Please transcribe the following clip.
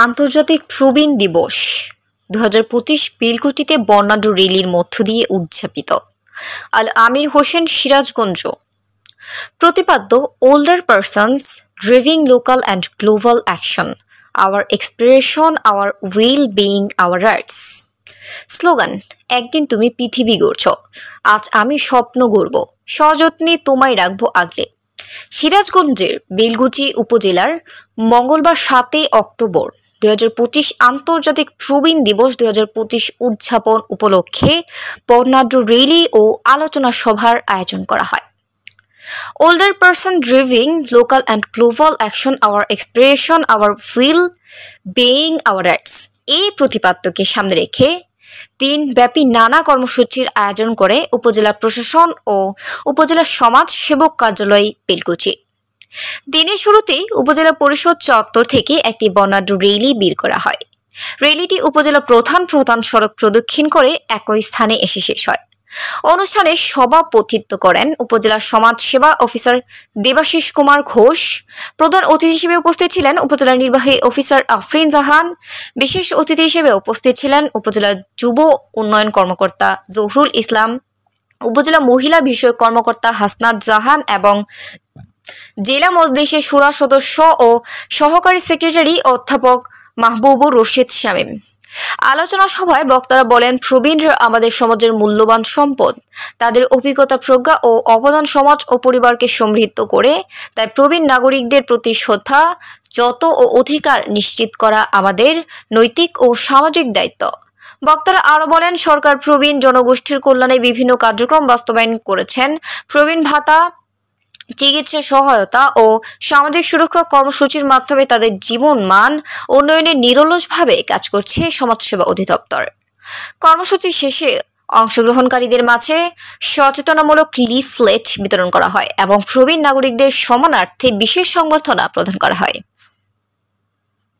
আন্তর্জাতিক প্রবীণ দিবস 2025 বেলকুচিতে বর্ণাঢ্য র্যালির মধ্য দিয়ে উদযাপিত। আল আমির হোসেন, সিরাজগঞ্জ। প্রতিপাদ্য: older persons driving local and global action, our expiration, our well being, our rights. স্লোগান: একদিন তুমি পৃথিবী গড়ছ, আজ আমি স্বপ্ন গড়ব, সযত্নে তোমায় রাখবো আগলে। সিরাজগঞ্জের বেলকুচি উপজেলার মঙ্গলবার 7 অক্টোবর 2025 আন্তর্জাতিক প্রবীণ দিবস 2025 উদযাপন উপলক্ষে বর্ণাঢ্য র্যালি ও আলোচনা সভার আয়োজন করা হয়। Older person driving local and global action, our expiration, our well being, our rights এই প্রতিপাদ্যকে সামনে রেখে দিনব্যাপী নানা কর্মসূচির আয়োজন করে উপজেলা প্রশাসন ও উপজেলা সমাজ সেবক কার্যালয় বেলকুচি। দিনের শুরুতেই উপজেলা পরিষদ চত্বর থেকে একটি বর্ণাঢ্য র্যালি বের করা হয়। র্যালিটি উপজেলা প্রধান সড়ক প্রদক্ষিণ করে একই স্থানে এসে শেষ হয়। অনুষ্ঠানে সভাপতিত্ব করেন উপজেলা সমাজ সেবা অফিসার দেবাশিস কুমার ঘোষ। প্রধান অতিথি হিসেবে উপস্থিত ছিলেন উপজেলা নির্বাহী অফিসার আফরিন জাহান। বিশেষ অতিথি হিসেবে উপস্থিত ছিলেন উপজেলা যুব উন্নয়ন কর্মকর্তা জহুরুল ইসলাম, উপজেলা মহিলা বিষয়ক কর্মকর্তা হাসনাত জাহান এবং জেলা মজলিসের শুরা সদস্য ও সহকারী সেক্রেটারি অধ্যাপক মাহবুবুর রশিদ শামীম। আলোচনা সভায় বক্তারা বলেন, প্রবীণরা আমাদের সমাজের মূল্যবান সম্পদ। তাদের অভিজ্ঞতা, প্রজ্ঞা ও অবদান সমাজ ও পরিবারকে সমৃদ্ধ করে। তাই প্রবীণ নাগরিকদের প্রতি শ্রদ্ধা, যত্ন ও অধিকার নিশ্চিত করা আমাদের নৈতিক ও সামাজিক দায়িত্ব। বক্তারা আরও বলেন, সরকার প্রবীণ জনগোষ্ঠীর কল্যাণে বিভিন্ন কার্যক্রম বাস্তবায়ন করেছেন। প্রবীণ ভাতা, চিকিৎসা সহায়তা ও সামাজিক সুরক্ষা কর্মসূচির মাধ্যমে তাদের জীবন মান উন্নয়নে নিরলসভাবে কাজ করছে সমাজসেবা অধিদপ্তর। কর্মসূচি শেষে অংশগ্রহণকারীদের মাঝে সচেতনামূলক লিফলেট বিতরণ করা হয় এবং প্রবীণ নাগরিকদের সম্মানার্থে বিশেষ সংবর্ধনা প্রদান করা হয়।